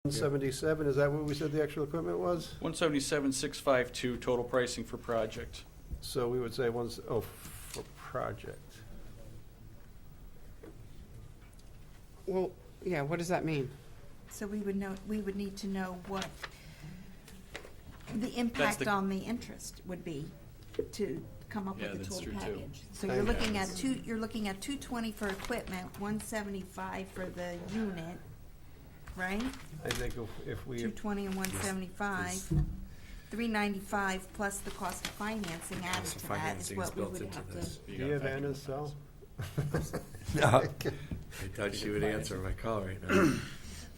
177, is that what we said the actual equipment was? 177,652 total pricing for project. So we would say for project. Well, yeah, what does that mean? So we would need to know what the impact the- on the interest would be to come up Yeah, with a that's total true, too. package. So Thank you're you. looking at 220 for equipment, 175 for the unit, right? I think if we, 220 and 175, 395 plus the cost of financing added Cost of to that is financing is what we built would into have this. to. do you have Anna's cell? No, I thought she would answer my call right now.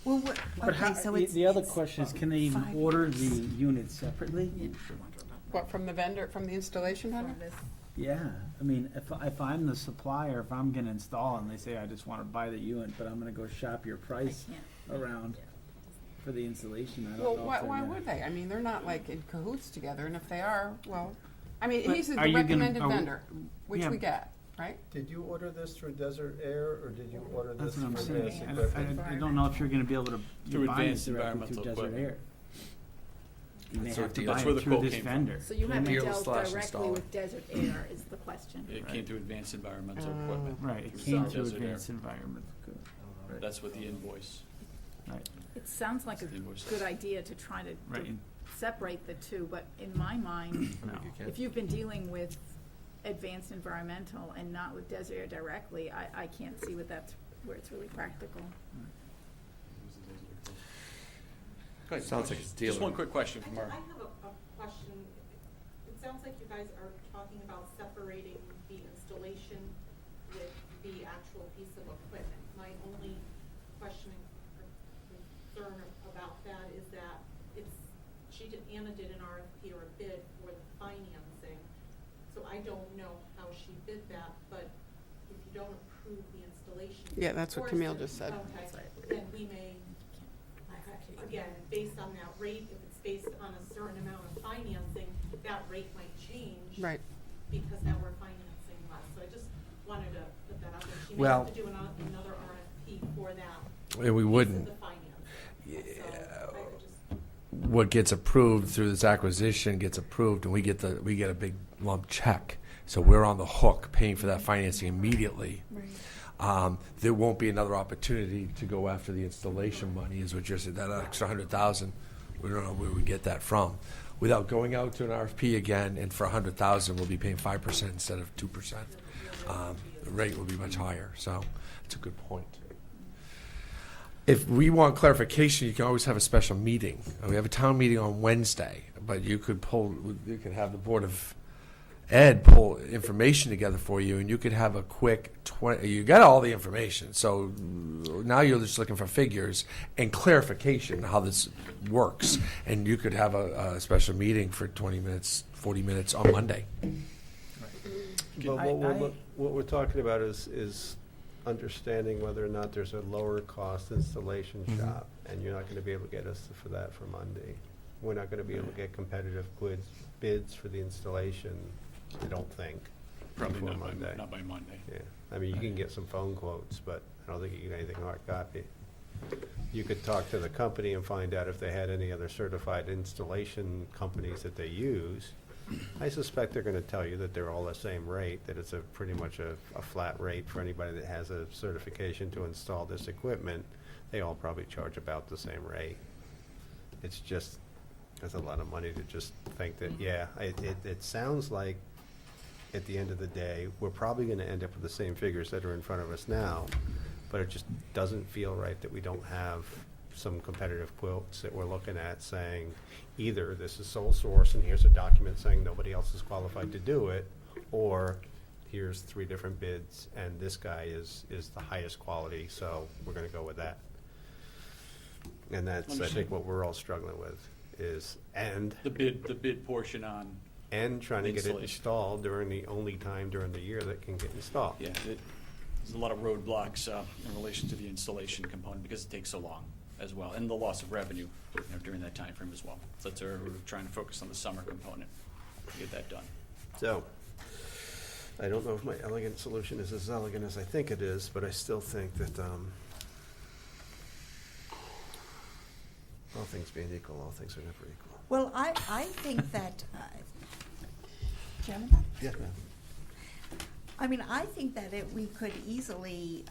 Well, what, But okay, how, so the, it's. the other it's question is, can they even 5 order years. the units separately? What, from the vendor, from the installation vendor? Yeah, I mean, if I'm the supplier, if I'm gonna install and they say, I just wanna buy the unit, but I'm gonna go shop your price around for the installation, I Well, don't know. why, if they're why gonna- would they? I mean, they're not like in cahoots together, and if they are, well, I mean, But he's the are you gonna- recommended are we- vendor, which yeah. we get, right? Did you order this through Desert Air, or did you order this That's what I'm for saying, this I equipment? don't know if you're gonna be able to Through buy it Advanced directly Environmental through Desert Equipment. Air. You may That's have what to the- buy that's where it the through quote this came from. vendor. So you haven't Deal dealt slash directly installer. with Desert Air is the question. It came through Advanced Environmental Oh. Equipment. Right, it Through came Desert through Air. Advanced Environment. Good. Right. That's what the invoice. Right, It sounds like a The invoice good says. idea to try to right, and- separate the two, but in my mind, no. if you've been dealing with Advanced Environmental and not with Desert Air directly, I can't see where it's really practical. Go ahead. Sounds like it's dealer. Just one quick question from I our, have a question. It sounds like you guys are talking about separating the installation with the actual piece of equipment. My only question or concern about that is that Anna did an RFP or a bid for the financing. So I don't know how she bid that, but if you don't approve the installation. Yeah, that's what portion- Camille just said. Okay, then we may, again, based on that rate, if it's based on a certain amount of financing, that rate might change. Right. Because now we're financing less. So I just wanted to put that out there. She may Well- have to do another RFP for that. And we piece of wouldn't. The finance. So I would just. What gets approved through this acquisition gets approved, and we get a big lump check. So we're on the hook paying for that financing immediately. There won't be another opportunity to go after the installation money, is what you're saying. That extra 100,000, we don't know where we get that from. Without going out to an RFP again, and for 100,000, we'll be paying 5% instead of 2%. The rate will be much higher. So it's a good point. If we want clarification, you can always have a special meeting. We have a town meeting on Wednesday, but you could have the Board of Ed pull information together for you, and you could have a quick you got all the information. So now you're just looking for figures and clarification how this works, and you could have a special meeting for 20 minutes, 40 minutes on Monday. But what we're talking about is understanding whether or not there's a lower cost installation Mhm. shop, and you're not gonna be able to get us for that for Monday. We're not gonna be able to get competitive bids for the installation, I don't think. probably before not Monday. not by Monday. Yeah, I mean, you can get some phone quotes, but I don't think you can get anything hard copy. You could talk to the company and find out if they had any other certified installation companies that they use. I suspect they're gonna tell you that they're all the same rate, that it's pretty much a flat rate for anybody that has a certification to install this equipment. They all probably charge about the same rate. It's just, that's a lot of money to just think that, yeah, it sounds like at the end of the day, we're probably gonna end up with the same figures that are in front of us now, but it just doesn't feel right that we don't have some competitive quotes that we're looking at saying, either this is sole source and here's a document saying nobody else is qualified to do it, or here's 3 different bids and this guy is the highest quality, so we're gonna go with that. And that's, I Understood. think, what we're all struggling with is, and The bid portion on, trying to get it Installation. installed during the only time during the year that can get installed. yeah, there's a lot of roadblocks in relation to the installation component because it takes so long as well, and the loss of revenue during that time frame as well. So that's where we're trying to focus on the summer component to get that done. So, I don't know if my elegant solution is as elegant as I think it is, but I still think that All things being equal, all things are never equal. Well, I think that, Chairman? Yes, ma'am. I mean, I think that we could easily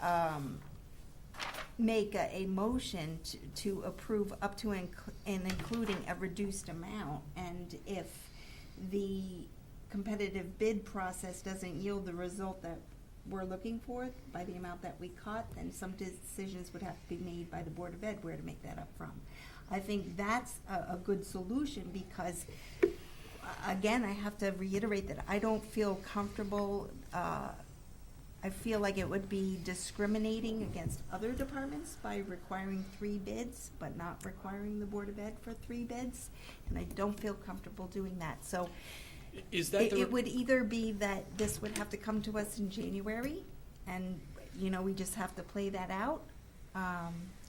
make a motion to approve up to and including a reduced amount. And if the competitive bid process doesn't yield the result that we're looking for by the amount that we cut, then some decisions would have to be made by the Board of Ed where to make that up from. I think that's a good solution because, again, I have to reiterate that I don't feel comfortable. I feel like it would be discriminating against other departments by requiring 3 bids, but not requiring the Board of Ed for 3 bids. And I don't feel comfortable doing that. So Is that it would either be that this would have to come to us in January, and, we just have to play that out.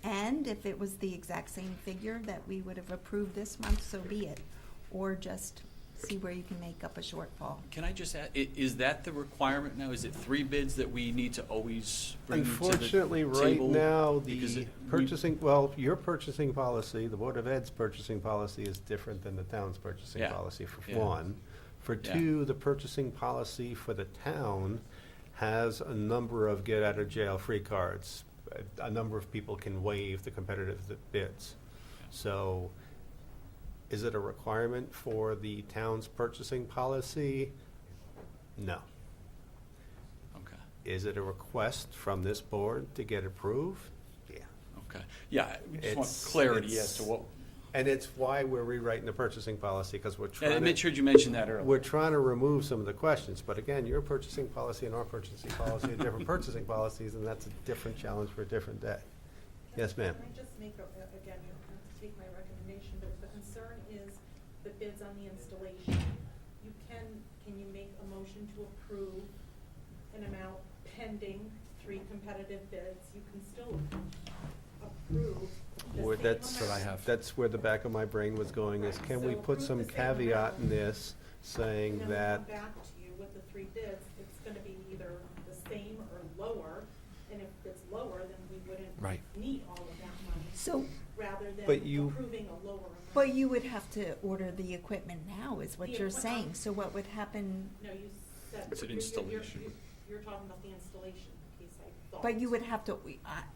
And if it was the exact same figure that we would have approved this month, so be it. Or just see where you can make up a shortfall. Can I just add, is that the requirement now? Is it 3 bids that we need to always bring to the table? Unfortunately, right now, Because the we- purchasing, your purchasing policy, the Board of Ed's purchasing policy is different than the town's purchasing Yeah. policy, for Yeah. one. For Yeah. two, the purchasing policy for the town has a number of get-out-of-jail-free cards. A number of people can waive the competitive bids. So, is it a requirement for the town's purchasing policy? No. Okay, Is it a request from this board to get approved? Yeah. okay. Yeah, we just want It's- clarity as to it's- what, And it's why we're rewriting the purchasing policy, because we're and I trying made to, sure you mentioned that earlier. we're trying to remove some of the questions. But again, your purchasing policy and our purchasing policy are different purchasing policies, and that's a different challenge for a different day. Yes, ma'am. Can I just make, again, you don't have to take my recommendation, but if the concern is the bids on the installation, can you make a motion to approve an amount pending 3 competitive bids? You can still approve the Where same that's, amount. what I have. that's where the back of my brain was going, is can we So put approve some the same caveat in amount. this, saying And then that, we come back to you with the 3 bids, it's gonna be either the same or lower, and if it's lower, then we wouldn't Right. need all of that money, So, rather than But you- approving a lower amount. but you would have to order the equipment now, is what The you're equipment- saying. So what would happen? No, you said. It's an you're- installation. You're talking about the installation piece, I thought. But you would have to,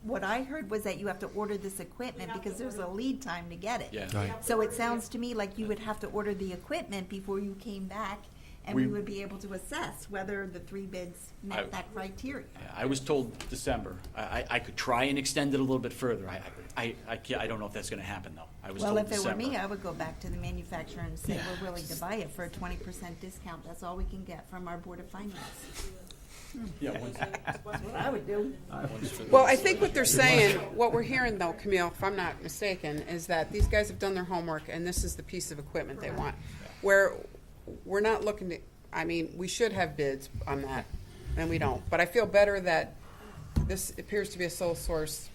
what I heard was that you have to order this equipment You have because to there's a order- lead time to get it. Yeah. You Right. have to So order it the- sounds to me like you would have to order the equipment before you came back, and we We- would be able to assess whether the 3 bids I- met that criteria. Yeah, I was told December. I could try and extend it a little bit further. I can't, I don't know if that's gonna happen, though. I was Well, told if it December. were me, I would go back to the manufacturer and say, Yeah. we're willing to buy it for a 20% discount. That's all we can get from our Board of Finance. Yeah, once- That's what I would do. once for the Well, I think what they're saying, what we're hearing though, Camille, if I'm not mistaken, is that these guys have done their homework and this is the piece of equipment they want. Where we're not looking to, I mean, we should have bids on that, and we don't. But I feel better that this appears to be a sole source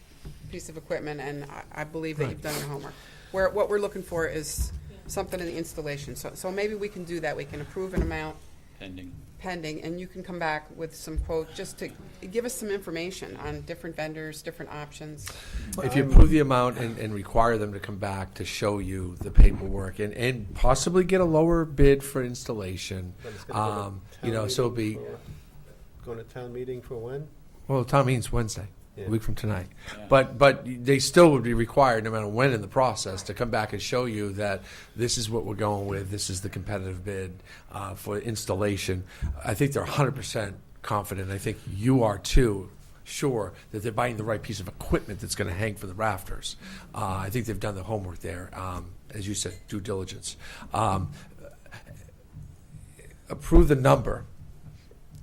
piece of equipment, and I believe that you've done your homework. Where, what we're looking for is something in the installation. So maybe we can do that. We can approve an amount pending, and you can come back with some quote, just to give us some information on different vendors, different options. If you approve the amount and require them to come back to show you the paperwork and possibly get a lower bid for installation, But it's gonna go to town so it'll be, meeting for- Going to town meeting for when? well, town meeting's Wednesday, Yeah. a week from tonight. Yeah. But they still would be required, no matter when in the process, to come back and show you that this is what we're going with, this is the competitive bid for installation. I think they're 100% confident, I think you are too, sure that they're buying the right piece of equipment that's going to hang for the rafters. I think they've done the homework there, as you said, due diligence. Approve the number,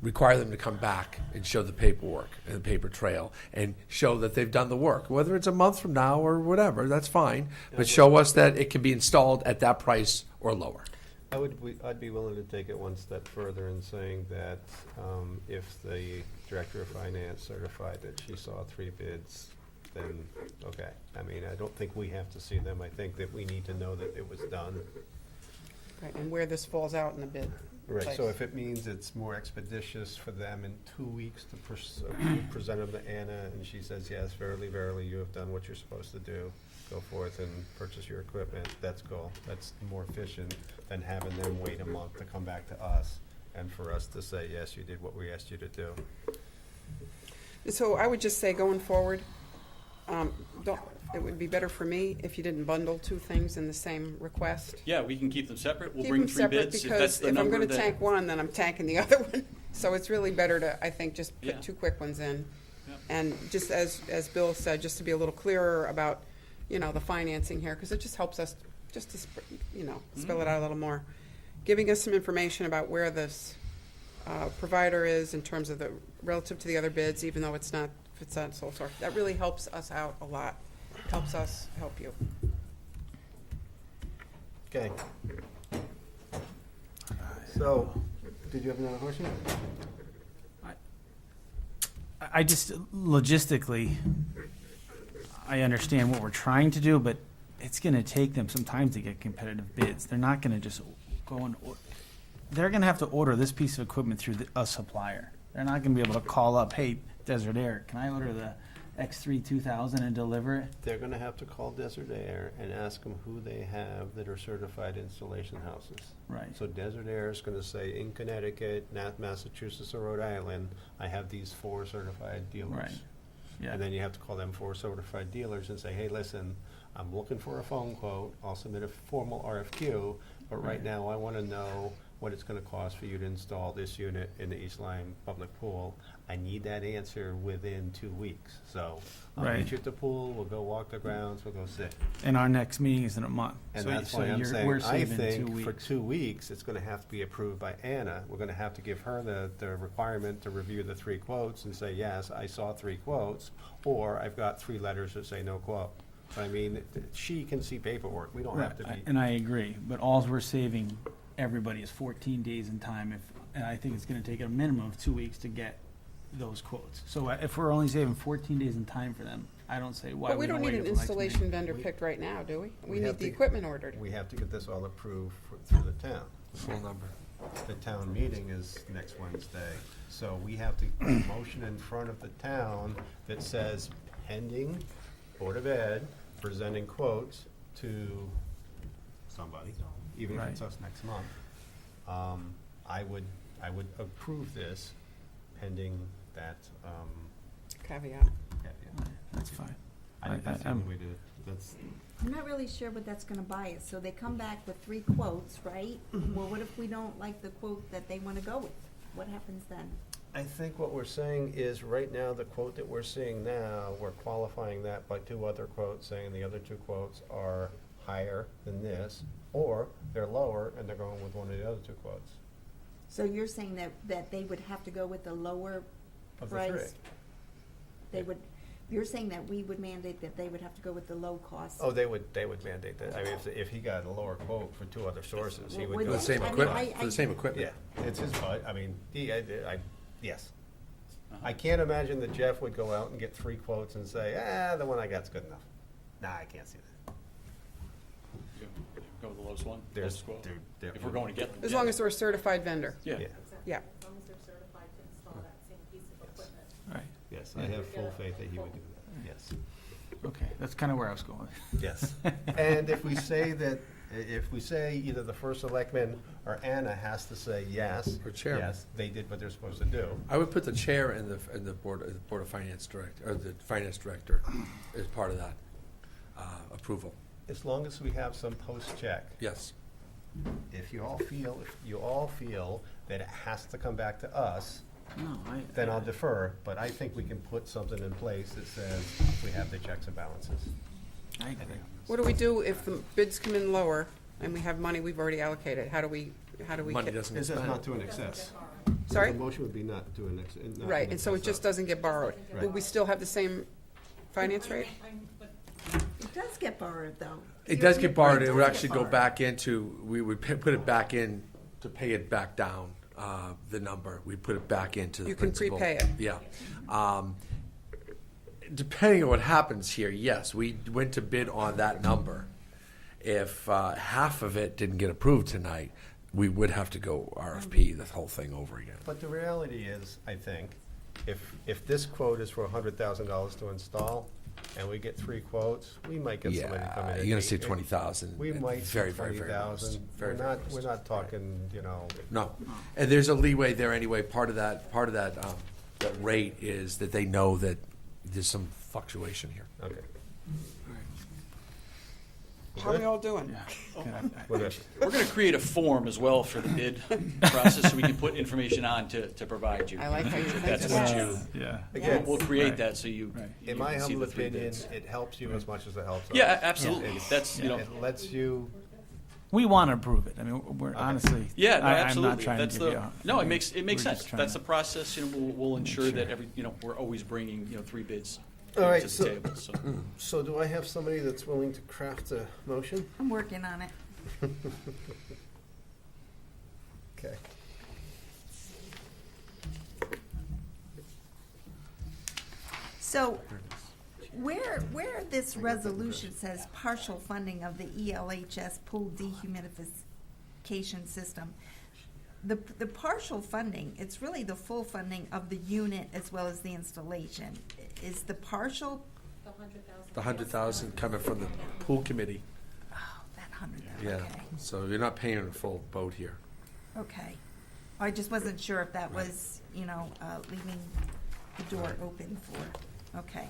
require them to come back and show the paperwork and the paper trail and show that they've done the work. Whether it's a month from now or whatever, that's fine. But show us that it can be installed at that price or lower. I'd be willing to take it one step further in saying that if the director of finance certified that she saw 3 bids, then, okay. I mean, I don't think we have to see them. I think that we need to know that it was done. Right, and where this falls out in the bid. Right, so Like- if it means it's more expeditious for them in 2 weeks to present them to Anna, and she says, yes, verily, verily, you have done what you're supposed to do, go forth and purchase your equipment, that's cool. That's more efficient than having them wait a month to come back to us and for us to say, yes, you did what we asked you to do. So I would just say going forward, it would be better for me if you didn't bundle two things in the same request. Yeah, we can keep them separate. We'll Keep bring them 3 separate bids if because that's the if I'm number gonna that. tank one, then I'm tanking the other one. So it's really better to, I think, just Yeah. put 2 quick ones in. Yep. And just as Bill said, just to be a little clearer about, the financing here, because it just helps us just to, spell it out a little more. Giving us some information about where this provider is in terms of the, relative to the other bids, even though it's not sole source. That really helps us out a lot. Helps us help you. Okay. So, did you have another question? I just, logistically, I understand what we're trying to do, but it's gonna take them some time to get competitive bids. They're not gonna just go and, they're gonna have to order this piece of equipment through a supplier. They're not gonna be able to call up, hey, Desert Air, can I order the X3 2000 and deliver it? They're gonna have to call Desert Air and ask them who they have that are certified installation houses. Right. So Desert Air is gonna say, in Connecticut, Massachusetts, or Rhode Island, I have these 4 certified dealers. Right. Yeah. And then you have to call them 4 certified dealers and say, hey, listen, I'm looking for a phone quote, I'll submit a formal RFQ, but right Right. now I wanna know what it's gonna cost for you to install this unit in the East Lyme Public Pool. I need that answer within 2 weeks, so I'll Right. meet you at the pool, we'll go walk the grounds, we'll go sit. And our next meeting is in a month. And So- that's so why I'm you're- saying, we're I saving 2 think for weeks. 2 weeks, it's gonna have to be approved by Anna. We're gonna have to give her the requirement to review the 3 quotes and say, yes, I saw 3 quotes, or I've got 3 letters that say no quote. But I mean, she can see paperwork, we don't have to be. And I agree, but alls we're saving everybody is 14 days in time, and I think it's gonna take a minimum of 2 weeks to get those quotes. So if we're only saving 14 days in time for them, I don't say why But we we don't don't need wait an till next meeting. installation vendor We- picked right now, do we? We have need the to- equipment ordered. We have to get this all approved through the town. Full number. The town meeting is next Wednesday, so we have to put a motion in front of the town that says pending Board of Ed presenting quotes to somebody, even if it's Right. us next month. I would approve this pending that, Caveat. caveat. That's fine. I think that's the I'm- only way to, that's, I'm not really sure what that's gonna buy us, so they come back with 3 quotes, right? Well, what if we don't like the quote that they wanna go with? What happens then? I think what we're saying is, right now, the quote that we're seeing now, we're qualifying that by 2 other quotes, saying the other 2 quotes are higher than this, or they're lower and they're going with one of the other 2 quotes So you're saying that they would have to go with the lower of the 3. price? They would, you're saying that we would mandate that they would have to go with the low cost? Oh, they would mandate that. I mean, if he got a lower quote for 2 other sources, he would Would go. For the same I mean, equipment, for the same Yeah, equipment. it's his bud. I mean, yes. Uh-huh. I can't imagine that Jeff would go out and get 3 quotes and say, the one I got's good enough. Nah, I can't see that. Go with the lowest one, There's- lowest quote. there- If we're going to get them. As yeah. long as they're a certified vendor. Yeah. Yeah. Exactly. Yeah. As long as they're certified to install that same piece of equipment. Right, Yes, I have full faith that he would do that. Yes. okay, that's kinda where I was going. Yes. And if we say either the first selectman or Anna has to say yes. Or chairman. Yes, they did what they're supposed to do. I would put the chair and the board of finance director, or the finance director as part of that approval. As long as we have some post-check. Yes. If you all feel that it has to come back to us, No, then I'll defer, but I think we can put something in place that says we have the checks and balances. I agree. What do we do if the bids come in lower and we have money we've already allocated? How do we? Money doesn't get This is spent. not to an excess. Sorry? The motion would be not to an excess. Right, and so it just doesn't get borrowed. Right. Will we still have the same finance rate? It does get borrowed, though. It does get borrowed, it would does actually get go borrowed. back into, we would put it back in to pay it back down, the number. We put it back into the You can principal. prepay it. Yeah. Depending on what happens here, yes, we went to bid on that number. If half of it didn't get approved tonight, we would have to go RFP the whole thing over again. But the reality is, I think, if this quote is for $100,000 to install, and we get 3 quotes, we might get somebody to come in. Yeah, and you're gonna take see it. 20,000. We might see very, very, very 20,000. most. Very, We're very not, most. we're not talking, you know, No, and there's a leeway there anyway. Part of that that rate is that they know that there's some fluctuation here. okay. How are we all doing? What is- We're going to create a form as well for the bid process, so we can put information on to provide you. I like how you're That's thinking. what Yes. you, Yeah. Again, we'll create Right. that so you Right. you in my can see humble the 3 opinion, bids. it helps you as much as it helps us. Yeah, absolutely. That's, you know, It lets you, We want to approve it. I mean, we're honestly. yeah, no, I'm not absolutely. trying That's to give the, you a- no, it makes we're sense. just trying That's to the process, you know, we'll ensure that sure. we're always bringing, 3 bids All right, to so- the table, so. so do I have somebody that's willing to craft a motion? I'm working on it. Okay. So, where this resolution says partial funding of the ELHS pool dehumidification system, the partial funding, it's really the full funding of the unit as well as the installation. Is the partial, The 100,000. The 100,000 coming from the pool committee. oh, that 100,000, Yeah, okay. so you're not paying a full boat here. Okay. I just wasn't sure if that was, leaving the door open for, okay,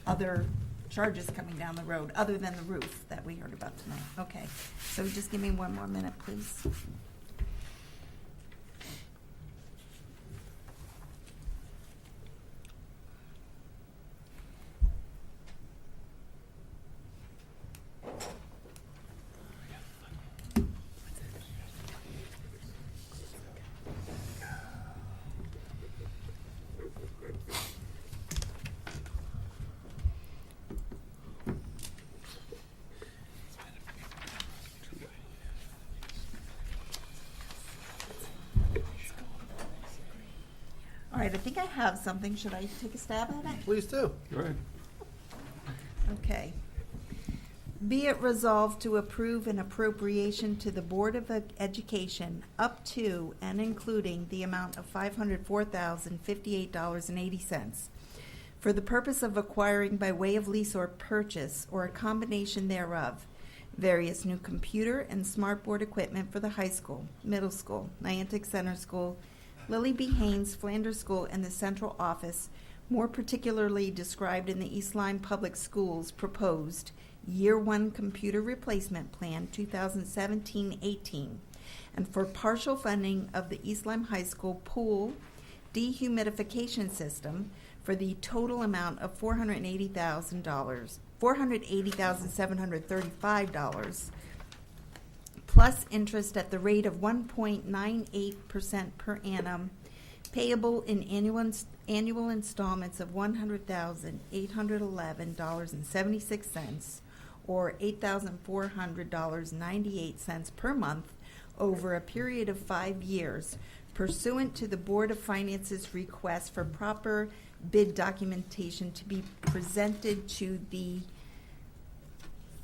other charges coming down the road, other than the roof that we heard about tonight. Okay, so just give me one more minute, please. All right, I think I have something. Should I take a stab at it? Please do. Okay. Be it resolved to approve an appropriation to the Board of Education up to and including the amount of $504,058.80 for the purpose of acquiring by way of lease or purchase or a combination thereof various new computer and smartboard equipment for the high school, middle school, Niantic Center School, Lily B. Haynes Flanders School, and the central office, more particularly described in the East Lyme Public Schools proposed Year 1 Computer Replacement Plan 2017-18, and for partial funding of the East Lyme High School pool dehumidification system for the total amount of $480,735, plus interest at the rate of 1.98% per annum, payable in annual installments of $100,811.76, or $8,400.98 per month over a period of 5 years, pursuant to the Board of Finance's request for proper bid documentation to be presented to the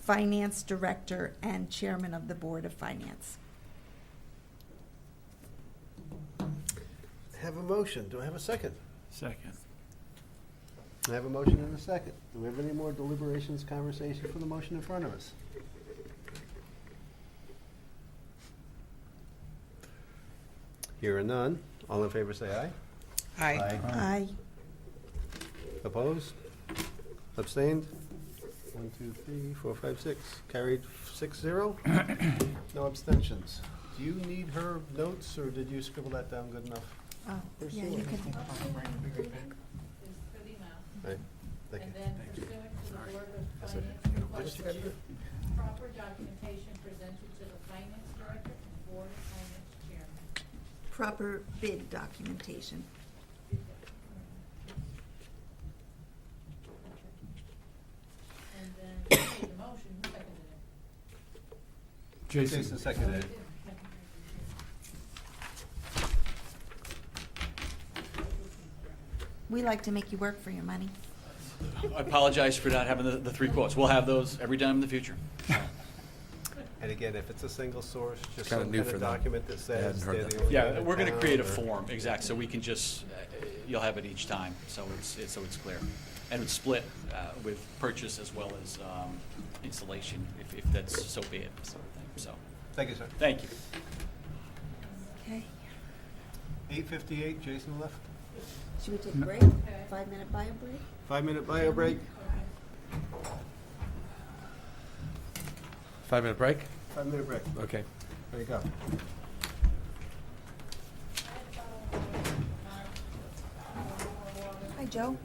Finance Director and Chairman of the Board of Finance. Have a motion. Do I have a second? Second. I have a motion and a second. Do we have any more deliberations, conversation for the motion in front of us? Hearing none. All in favor say aye. Aye. Aye. Opposed? Abstained? 1, 2, 3, 4, 5, 6. Carried 6-0. No abstentions. Do you need her notes, or did you scribble that down good enough? Oh, yeah, you can. Is good enough. Right, thank you. And then pursuant to the Board of That's it. Finance request, proper documentation presented to the Finance Director and Board of Finance Chairman. Proper bid documentation. And then, you made the motion, who seconded it? Jason seconded it. We like to make you work for your money. I apologize for not having the 3 quotes. We'll have those every time in the future. And again, if it's a single source, just Kinda some new kind for of them. document that I hadn't says heard they're that. the only Yeah, one in we're going to town, create a or- form, exact, so we can just, you'll have it each time, so it's clear. and would split with purchase as well as installation, if that's so be it, sort of thing. So, Thank you, sir. thank you. Okay, 8:58, Jason left. should we take a break? 5-minute bio break? 5-minute bio break. 5-minute break? 5-minute break. Okay. There you go. Hi, Joe.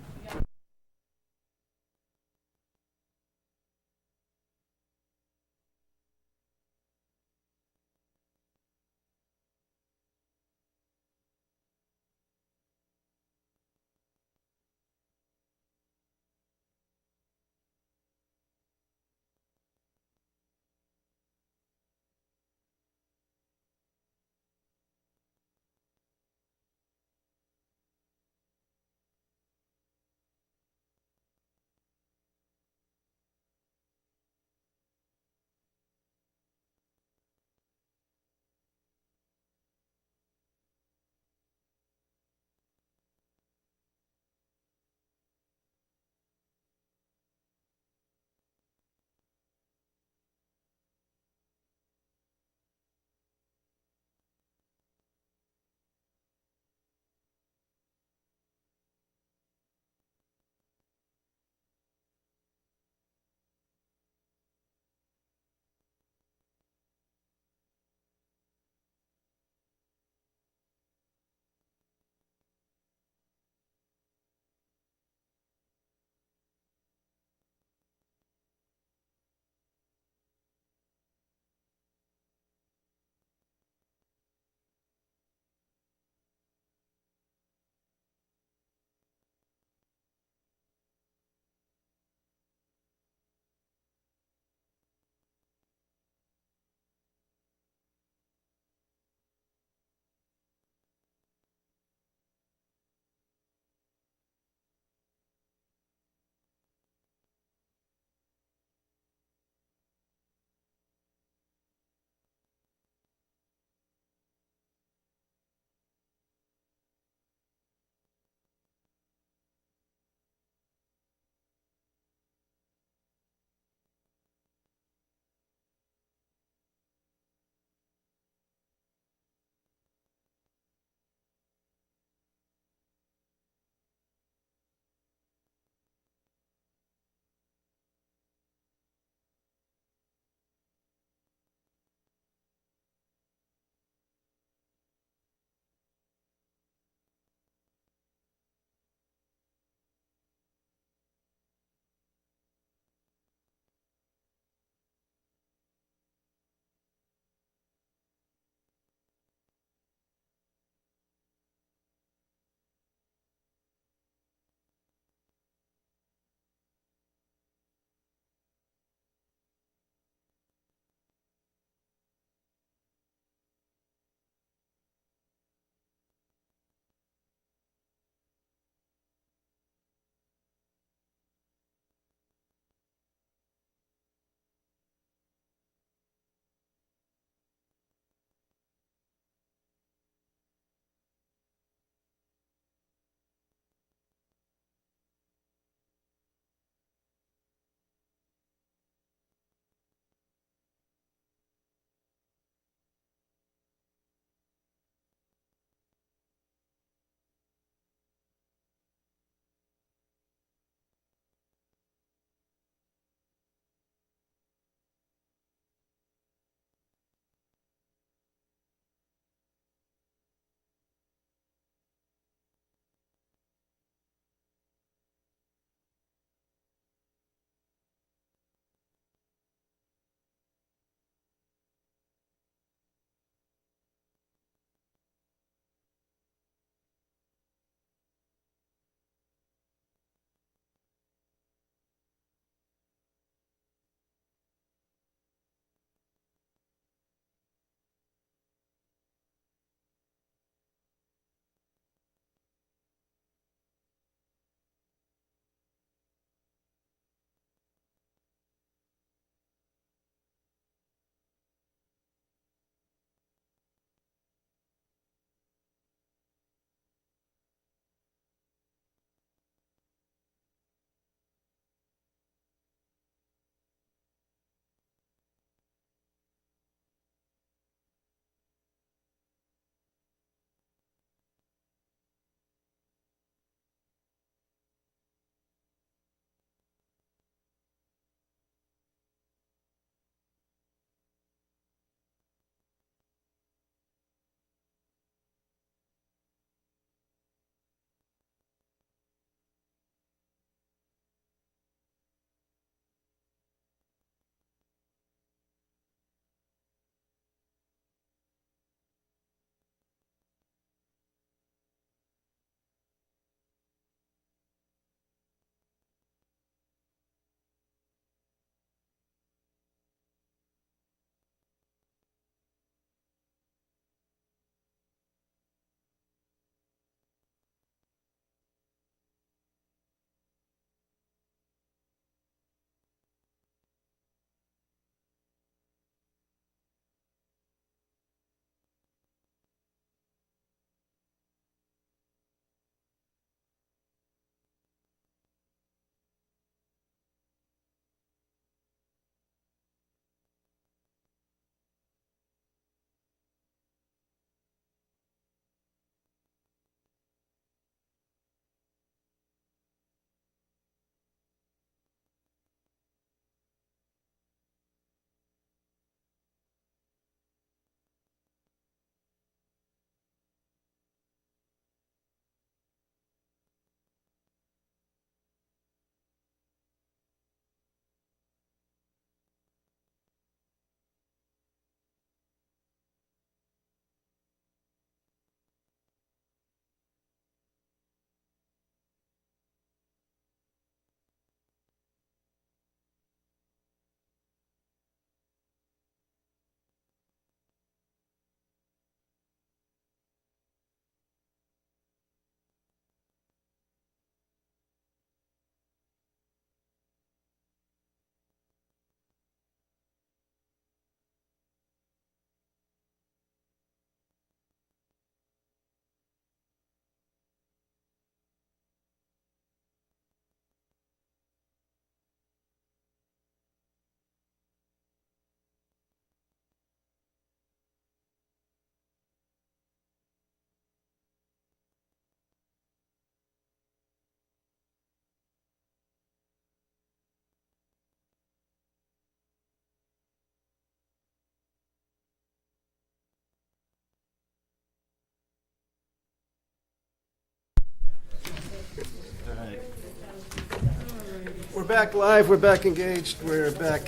We're back live, we're back engaged, we're back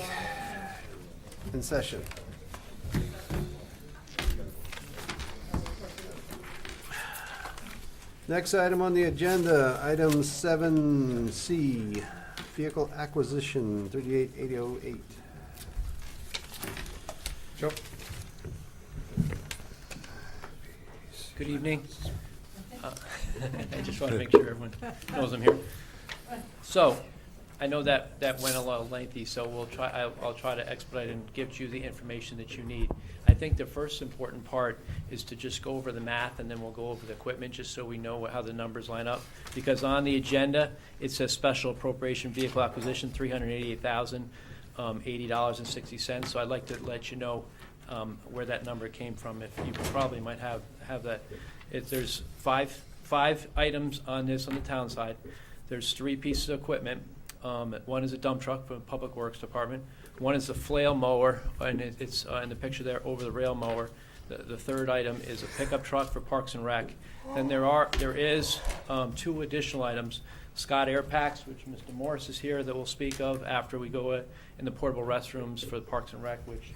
in session. Next item on the agenda, item 7C, vehicle acquisition, 388008. Joe? Good evening. I just want to make sure everyone knows I'm here. So, I know that went a little lengthy, so I'll try to expedite and give you the information that you need. I think the first important part is to just go over the math, and then we'll go over the equipment, just so we know how the numbers line up. Because on the agenda, it says special appropriation vehicle acquisition, $388,080.60. So I'd like to let you know where that number came from. If you probably might have that. There's five items on this on the town side. There's 3 pieces of equipment. One is a dump truck from the Public Works Department. One is a flail mower, and it's in the picture there, over the rail mower. The third item is a pickup truck for Parks and Rec. Then there is 2 additional items, Scott Air Packs, which Mr. Morris is here, that we'll speak of after we go in the portable restrooms for the Parks and Rec, which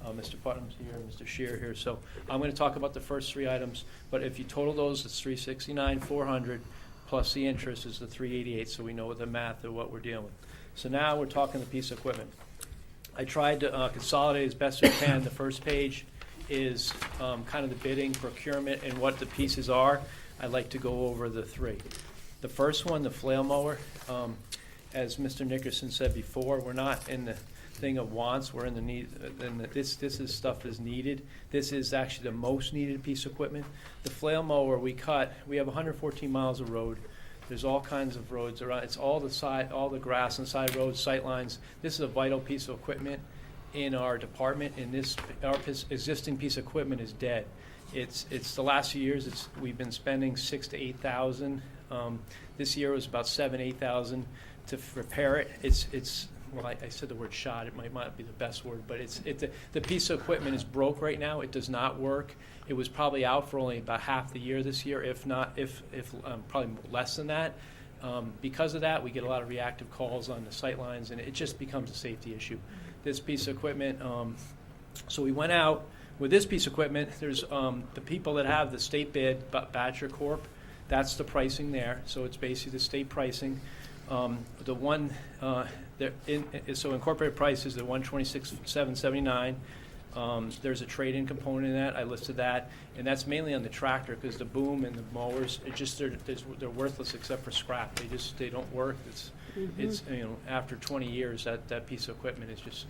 Mr. Putnam's here and Mr. Shear here. So I'm going to talk about the first 3 items, but if you total those, it's $369,400 plus the interest is the $388, so we know the math of what we're dealing with. So now we're talking the piece of equipment. I tried to consolidate as best we can. The first page is kind of the bidding, procurement, and what the pieces are. I'd like to go over the 3. The first one, the flail mower, as Mr. Nickerson said before, we're not in the thing of wants, we're in the need, this is stuff is needed. This is actually the most needed piece of equipment. The flail mower we have 114 miles of road. There's all kinds of roads around. It's all the grass and side roads, sight lines. This is a vital piece of equipment in our department, and our existing piece of equipment is dead. It's the last few years. We've been spending $6,000 to $8,000. This year was about $7,000 to $8,000 to repair it. Well, I said the word shot. It might not be the best word, but the piece of equipment is broke right now. It does not work. It was probably out for only about half the year this year, if probably less than that. Because of that, we get a lot of reactive calls on the sight lines, and it just becomes a safety issue. This piece of equipment, so we went out with this piece of equipment. There's the people that have the state bid, Badger Corp. That's the pricing there. So it's basically the state pricing. The one so incorporated price is the $126,779. There's a trade-in component in that. I listed that, and that's mainly on the tractor because the boom and the mowers, they're worthless except for scrap. They don't work. It's after 20 years that piece of equipment is just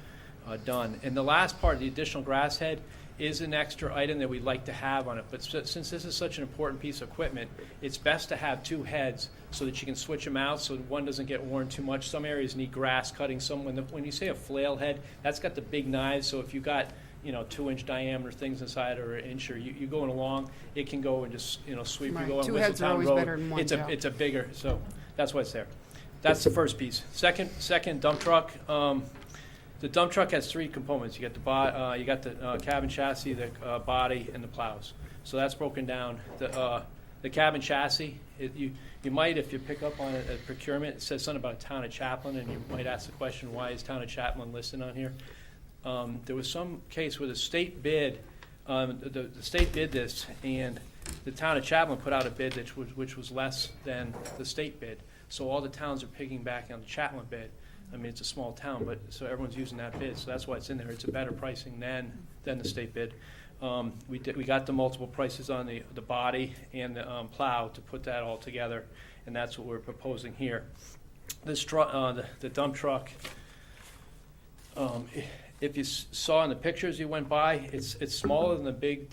done. And the last part, the additional grass head, is an extra item that we'd like to have on it. But since this is such an important piece of equipment, it's best to have 2 heads so that you can switch them out so one doesn't get worn too much. Some areas need grass cutting. When you say a flail head, that's got the big knives. So if you got 2-inch diameter things inside or 1 inch, or you going along, it can go and just sweep. Right. You go on 2 heads are Whistlestown always Road. better than one job. It's a bigger, so that's why it's there. That's the first piece. Second dump truck. The dump truck has 3 components. You got the cabin chassis, the body, and the plows. So that's broken down. The cabin chassis, you might, if you pick up on it at procurement, it says something about Town of Chaplin, and you might ask the question, why is Town of Chaplin listed on here? There was some case where the state bid, the state bid this, and the Town of Chaplin put out a bid which was less than the state bid. So all the towns are piggybacking on the Chaplin bid. I mean, it's a small town, but so everyone's using that bid, so that's why it's in there. It's a better pricing than the state bid. We got the multiple prices on the body and the plow to put that all together, and that's what we're proposing here. This truck, the dump truck, if you saw in the pictures you went by, it's smaller than the big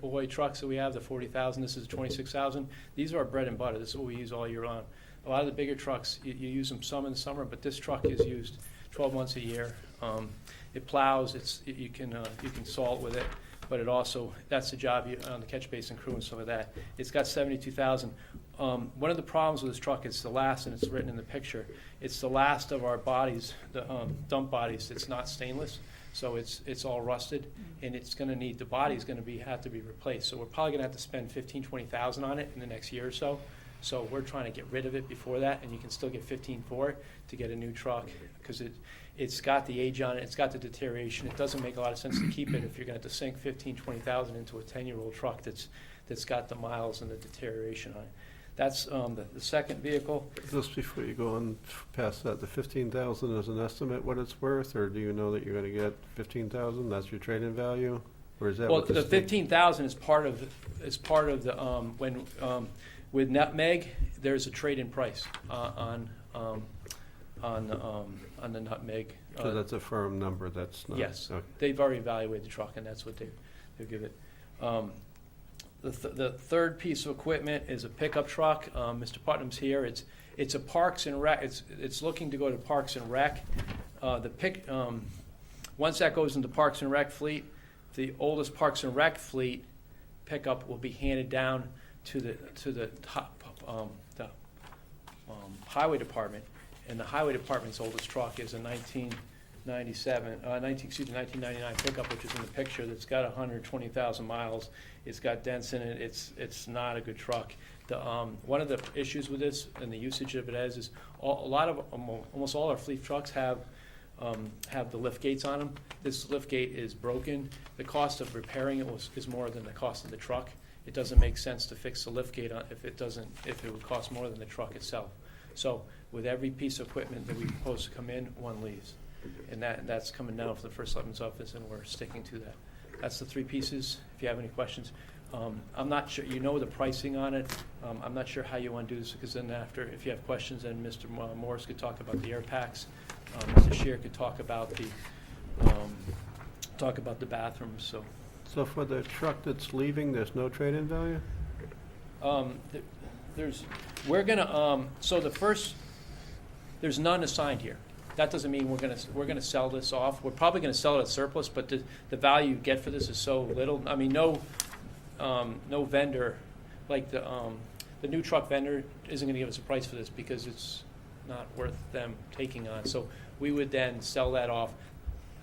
boy trucks that we have, the 40,000. This is 26,000. These are our bread and butter. This is what we use all year long. A lot of the bigger trucks, you use them some in the summer, but this truck is used 12 months a year. It plows. You can salt with it, but it also, that's the job on the catch basin crew and stuff like that. It's got 72,000. One of the problems with this truck is the last, and it's written in the picture, it's the last of our bodies, the dump bodies. It's not stainless, so it's all rusted, and it's going to need, the body's going to have to be replaced. So we're probably going to have to spend $15,000 to $20,000 on it in the next year or so. So we're trying to get rid of it before that, and you can still get 15 for it to get a new truck, because it's got the age on it, it's got the deterioration. It doesn't make a lot of sense to keep it if you're going to sink 15, 20,000 into a 10-year-old truck that's got the miles and the deterioration on it. That's the second vehicle. Just before you go on past that, the 15,000 is an estimate what it's worth, or do you know that you're gonna get 15,000, that's your trade-in value? Or is that Well, what the this? 15,000 is part of the, when, with Nutmeg, there's a trade-in price on the Nutmeg. So that's a firm number, that's not? Yes, Okay. they've already evaluated the truck, and that's what they'll give it. The third piece of equipment is a pickup truck. Mr. Putnam's here. It's a Parks and Rec. It's looking to go to Parks and Rec. Once that goes into Parks and Rec fleet, the oldest Parks and Rec fleet pickup will be handed down to the highway department, and the highway department's oldest truck is a 1999 pickup, which is in the picture, that's got 120,000 miles. It's got dents in it. It's not a good truck. One of the issues with this and the usage of it is almost all our fleet trucks have the lift gates on them. This lift gate is broken. The cost of repairing it is more than the cost of the truck. It doesn't make sense to fix the lift gate if it would cost more than the truck itself. So with every piece of equipment that we propose to come in, one leaves. And that's coming down from the First Selectman's office, and we're sticking to that. That's the three pieces. If you have any questions. I'm not sure, you know the pricing on it. I'm not sure how you want to do this, because then after, if you have questions, then Mr. Morris could talk about the air packs. Mr. Scheer could talk about the bathrooms, so. So for the truck that's leaving, there's no trade-in value? There's none assigned here. That doesn't mean we're gonna sell this off. We're probably gonna sell it at surplus, but the value you get for this is so little. I mean, no vendor, like the new truck vendor isn't gonna give us a price for this, because it's not worth them taking on. So we would then sell that off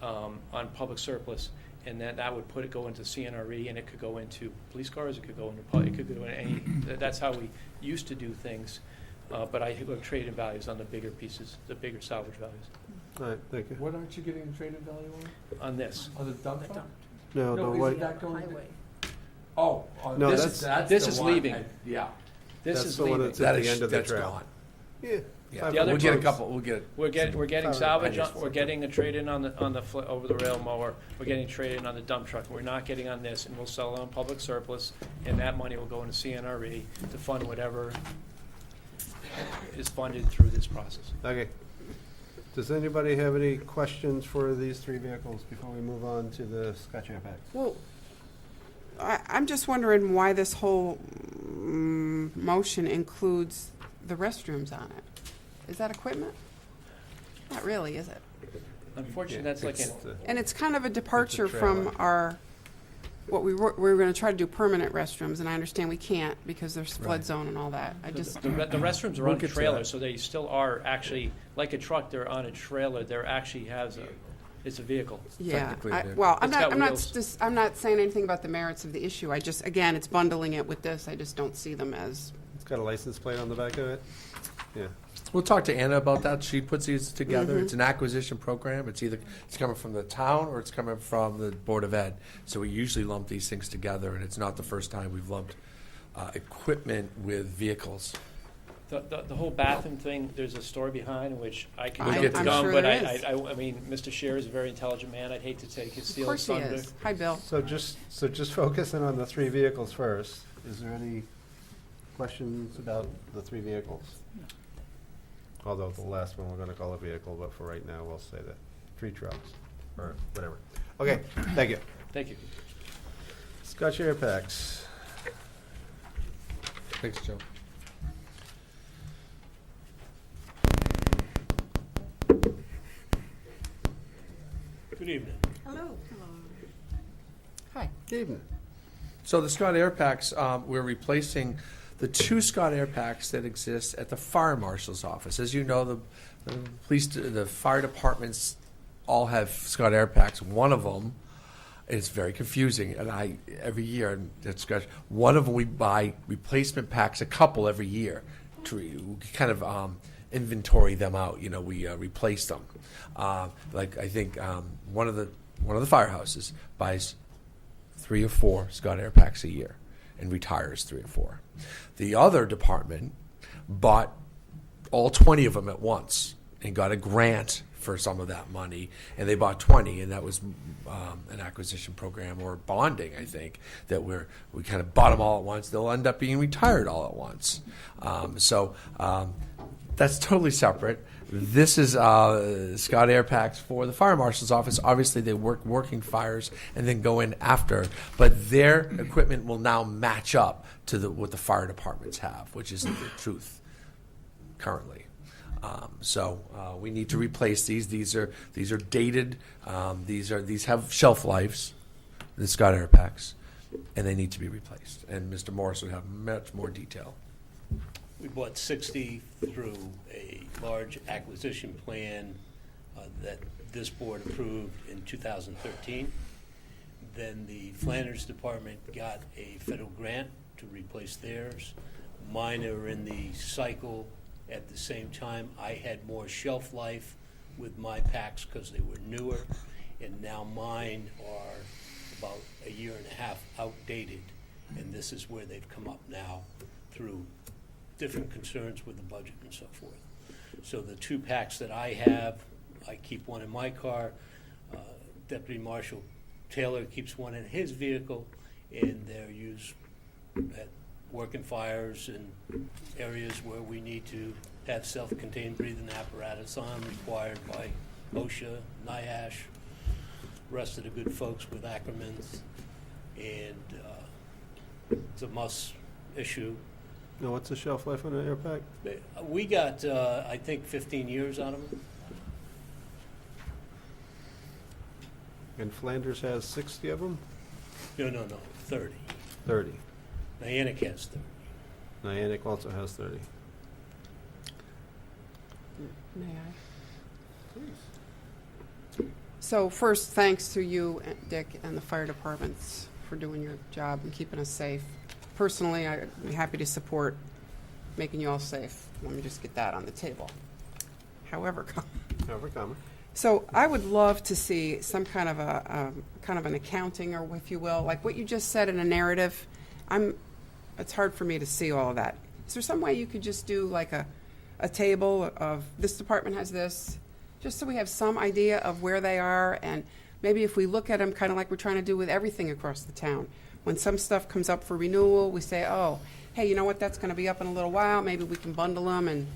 on public surplus, and then that would go into CNRE, and it could go into police cars, it could go into any. That's how we used to do things. But I think we've traded values on the bigger pieces, the bigger salvage values. All right, thank you. What aren't you getting a trade-in value on? On this. On the dump truck? No, the isn't white, that going? Highway. Oh, No, This that's is the one. leaving. Yeah. This That's is the one leaving. that's at the end of the That's trail. gone. Yeah. Yeah. The other We'll get a trucks- couple, we'll get. We're getting Some salvage. pennies We're for getting a trade-in on the over the rail mower. We're getting trade-in on the dump truck. We're not getting on this, and we'll sell it on public surplus, and that money will go into CNRE to fund whatever is funded through this process. Okay. Does anybody have any questions for these three vehicles before we move on to the Scotch Air Packs? Well, I'm just wondering why this whole motion includes the restrooms on it. Is that equipment? Not really, is it? Unfortunately, that's like It's an the- And it's kind of a departure from trailer. our, what we were going to try to do permanent restrooms, and I understand we can't because there's flood Right. zone and all that. I just, the restrooms are We'll on a get to trailer, that. so they still are actually, like a truck, they're on a trailer. They're actually it's a vehicle. yeah. Technically, they're- Well, It's got wheels. I'm not saying anything about the merits of the issue. I just, again, it's bundling it with this. I just don't see them as, It's got a license plate on the back of it? Yeah. We'll talk to Anna about that. She puts these together. Mm-hmm. It's an acquisition program. It's coming from the town or it's coming from the Board of Ed. So we usually lump these things together, and it's not the first time we've lumped equipment with vehicles. The whole bathroom thing, there's a story behind which I can We'll jump get the to gun, that. but I'm sure there I mean, Mr. Scheer is a very intelligent man. I'd hate to take his of steal course his he thunder. is. Hi, Bill. So just focusing on the three vehicles first. Is there any questions about the three vehicles? Although the last one we're gonna call a vehicle, but for right now, we'll say that three trucks, or whatever. Okay, thank you. Thank you. Scotch Air Packs. Thanks, Joe. Good evening. Hello. Hi. Evening. So the Scott Air Packs, we're replacing the two Scott Air Packs that exist at the fire marshal's office. As you know, the fire departments all have Scott Air Packs. One of them It's very confusing, and every year, and one of them we buy replacement packs, a couple every year, to kind of inventory them out. We replace them. Like I think one of the firehouses buys 3 or 4 Scott Air packs a year, and retires 3 or 4. The other department bought all 20 of them at once and got a grant for some of that money, and they bought 20, and that was an acquisition program or bonding, I think, that we kind of bought them all at once. They'll end up being retired all at once. So that's totally separate. This is Scott Air Packs for the fire marshal's office. Obviously, they work working fires and then go in after, but their equipment will now match up to what the fire departments have, which isn't the truth currently. So we need to replace these. These are dated. These have shelf lives, the Scott Air Packs, and they need to be replaced. And Mr. Morris would have much more detail. We bought 60 through a large acquisition plan that this board approved in 2013. Then the Flanders Department got a federal grant to replace theirs. Mine are in the cycle at the same time. I had more shelf life with my packs because they were newer, and now mine are about a year and a half outdated, and this is where they've come up now through different concerns with the budget and so forth. So the 2 packs that I have, I keep one in my car. Deputy Marshal Taylor keeps one in his vehicle, and they're used at working fires and areas where we need to have self-contained breathing apparatus on, required by OSHA, NIASH, rest of the good folks with Ackermans, and it's a must issue. Now, what's the shelf life on an air pack? We got, I think, 15 years out of them. And Flanders has 60 of them? No, 30. 30. Niantic has 30. Niantic also has 30. May I? So first, thanks to you, Dick, and the fire departments for doing your job and keeping us safe. Personally, I'd be happy to support making you all safe. Let me just get that on the table. However, However common. so I would love to see some kind of an accounting, or if you will, like what you just said in a narrative. It's hard for me to see all of that. Is there some way you could just do like a table of this department has this, just so we have some idea of where they are, and maybe if we look at them kind of like we're trying to do with everything across the town. When some stuff comes up for renewal, we say, oh, hey, you know what, that's going to be up in a little while. Maybe we can bundle them and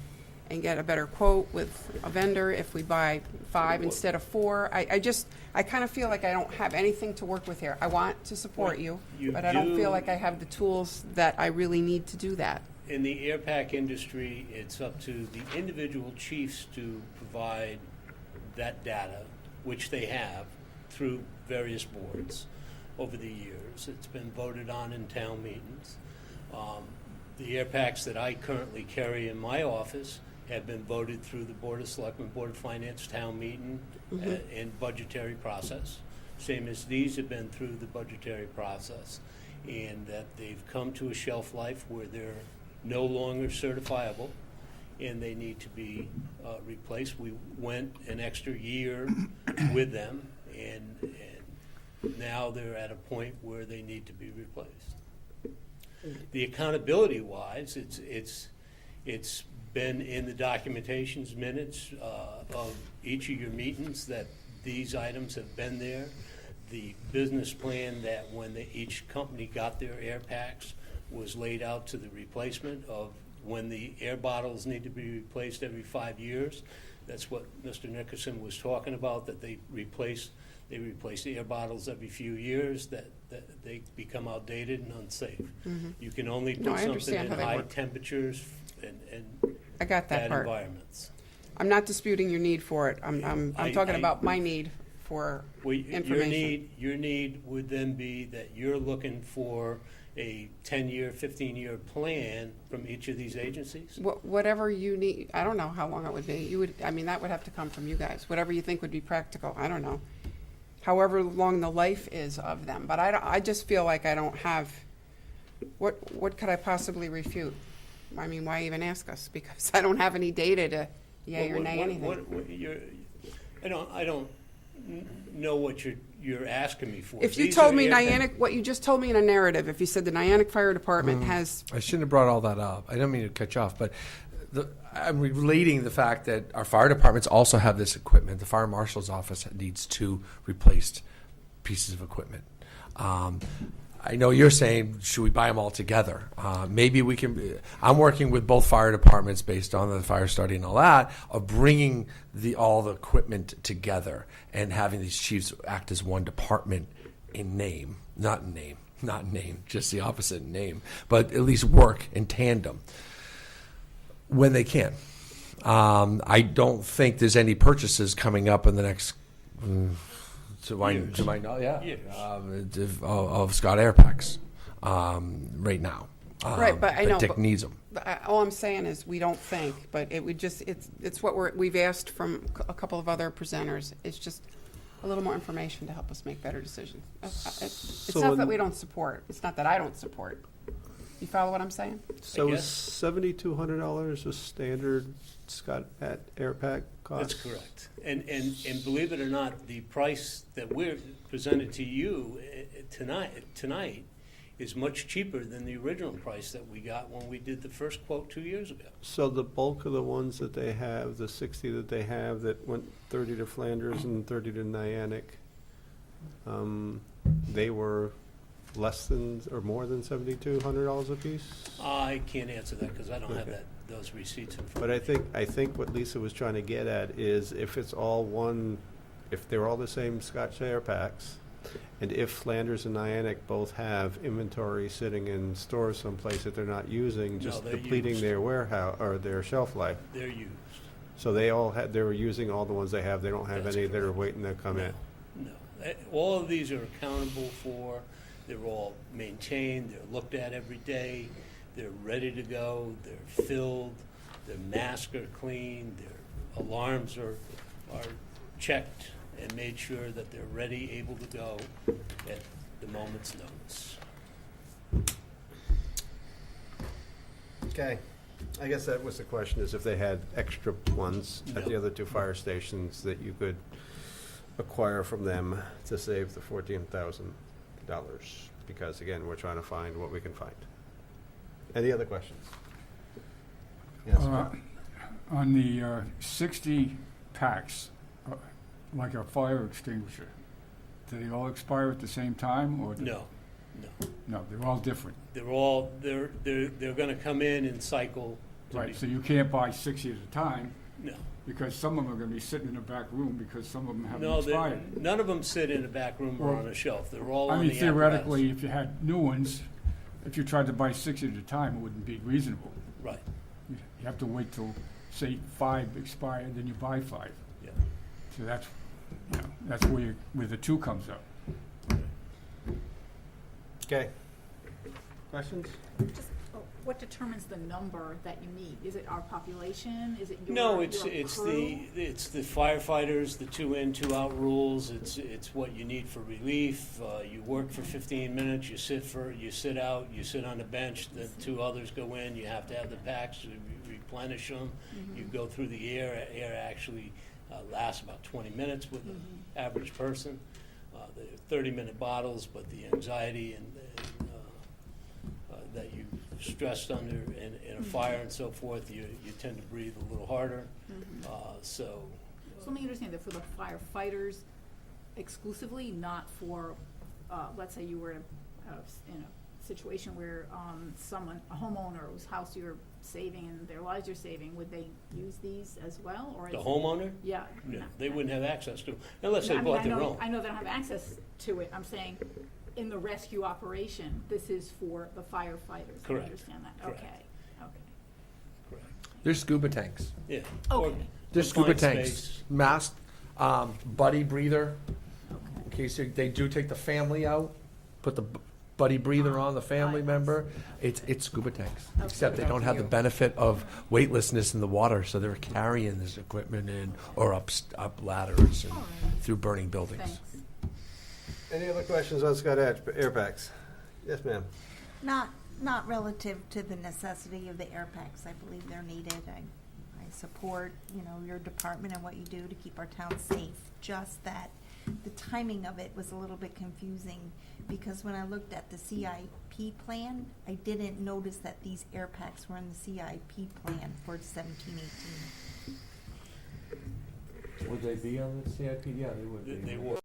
get a better quote with a vendor if we buy 5 instead of 4. I kind of feel like I don't have anything to work with here. I want to support you, but I don't feel like I have the tools that I really need to do that. In the air pack industry, it's up to the individual chiefs to provide that data, which they have through various boards over the years. It's been voted on in town meetings. The air packs that I currently carry in my office have been voted through the Board of Selectmen, Board of Finance, town meeting, and budgetary process. Same as these have been through the budgetary process, and that they've come to a shelf life where they're no longer certifiable, and they need to be replaced. We went an extra year with them, and now they're at a point where they need to be replaced. The accountability-wise, it's been in the documentations minutes of each of your meetings that these items have been there. The business plan that when each company got their air packs was laid out to the replacement of when the air bottles need to be replaced every 5 years. That's what Mr. Nickerson was talking about, that they replace the air bottles every few years, that they become outdated and unsafe. You can only put something in high temperatures and I got that bad part. environments. I'm not disputing your need for it. I'm talking about my need for Well, information. your need would then be that you're looking for a 10-year, 15-year plan from each of these agencies? Whatever you need. I don't know how long it would be. That would have to come from you guys. Whatever you think would be practical. I don't know. however long the life is of them. But I just feel like I don't have, what could I possibly refute? I mean, why even ask us? Because I don't have any data to yay or nay anything. I don't know what you're asking me for. If you These told are me air- Nyannick, what you just told me in a narrative, if you said the Nyannick Fire Department has, I shouldn't have brought all that up. I don't mean to cut you off, but I'm relating the fact that our fire departments also have this equipment. The fire marshal's office needs 2 replaced pieces of equipment. I know you're saying, should we buy them all together? Maybe we can. I'm working with both fire departments based on the fire study and all that, of bringing all the equipment together and having these chiefs act as one department in name, not in name, just the opposite in name, but at least work in tandem when they can. I don't think there's any purchases coming up in the next. To my Years. of Scott Air Packs right now. Right, but I know, Dick but- needs them. all I'm saying is we don't think, but it would just, it's what we've asked from a couple of other presenters. It's just a little more information to help us make better decisions. It's not that we don't support. It's not that I don't support. You follow what I'm saying? So is guess. $7,200 a standard Scott at Air Pack cost? That's correct. And believe it or not, the price that we're presented to you tonight is much cheaper than the original price that we got when we did the first quote 2 years ago. So the bulk of the ones that they have, the 60 that they have that went 30 to Flanders and 30 to Nyannick, they were less than or more than $7,200 a piece? I can't answer that because I don't have those receipts in front But of me. I think what Lisa was trying to get at is if it's all one, if they're all the same Scotch Air Packs, and if Flanders and Nyannick both have inventory sitting in stores someplace that they're not using, just they're depleting used. their warehouse or their shelf life. They're used. So they were using all the ones they have. They don't have That's any that are correct. waiting to come in. No. All of these are accountable for. They're all maintained. They're looked at every day. They're ready to go. They're filled. Their masks are cleaned. Their alarms are checked and made sure that they're ready, able to go at the moment's notice. Okay. I guess that was the question, is if they had extra ones at the No. other two fire stations that you could acquire from them to save the $14,000. Because again, we're trying to find what we can find. Any other questions? Yes. On the 60 packs, like a fire extinguisher, do they all expire at the same time, or No. no? They're all different, They're going to come in and cycle. to right? be- So you can't buy 60 at a time No. because some of them are going to be sitting in the back room because some of them haven't No, expired. none of them sit in a back room or Well, on a shelf. They're all I on mean, the theoretically, apparatus. if you had new ones, if you tried to buy 60 at a time, it wouldn't be reasonable. Right, You have to wait till, say, 5 expire, then you buy 5. yeah. So that's where the 2 comes up. Okay. Questions? Just, what determines the number that you need? Is it our population? Is it your No, your it's crew? it's the firefighters, the 2 in, 2 out rules. It's what you need for relief. You work for 15 minutes. You sit out. You sit on the bench. The 2 others go in. You have to have the packs to replenish them. You go through the air. Air actually lasts about 20 minutes with the average person. They're 30-minute bottles, but the anxiety and that you stressed under in a fire and so forth, you tend to breathe a little harder. So So let me understand that for the firefighters exclusively, not for, let's say you were in a situation where a homeowner whose house you're saving and their lives you're saving, would they use these as well? Or the is- homeowner, Yeah. no, no, they no. wouldn't have access to them unless No, they I mean, bought their own. I know they don't have access to it. I'm saying, in the rescue operation, this is for the firefighters. Correct. I understand that. Correct. Okay. Correct. There's scuba tanks. Yeah. Okay. Or There's scuba confined tanks. space. Mask, buddy breather. Okay. In case they do take the family out, put the buddy breather on the family I member. It's scuba tanks, Okay. except they don't have the benefit of weightlessness in the water, so they're carrying this equipment in or up ladders and All right. through burning buildings. Thanks. Any other questions on Scott air packs? Yes, ma'am. Not relative to the necessity of the air packs. I believe they're needed. I support, your department and what you do to keep our town safe. Just that the timing of it was a little bit confusing because when I looked at the CIP plan, I didn't notice that these air packs were in the CIP plan for 17-18. Would they be on the CIP? Yeah, they would be. They were.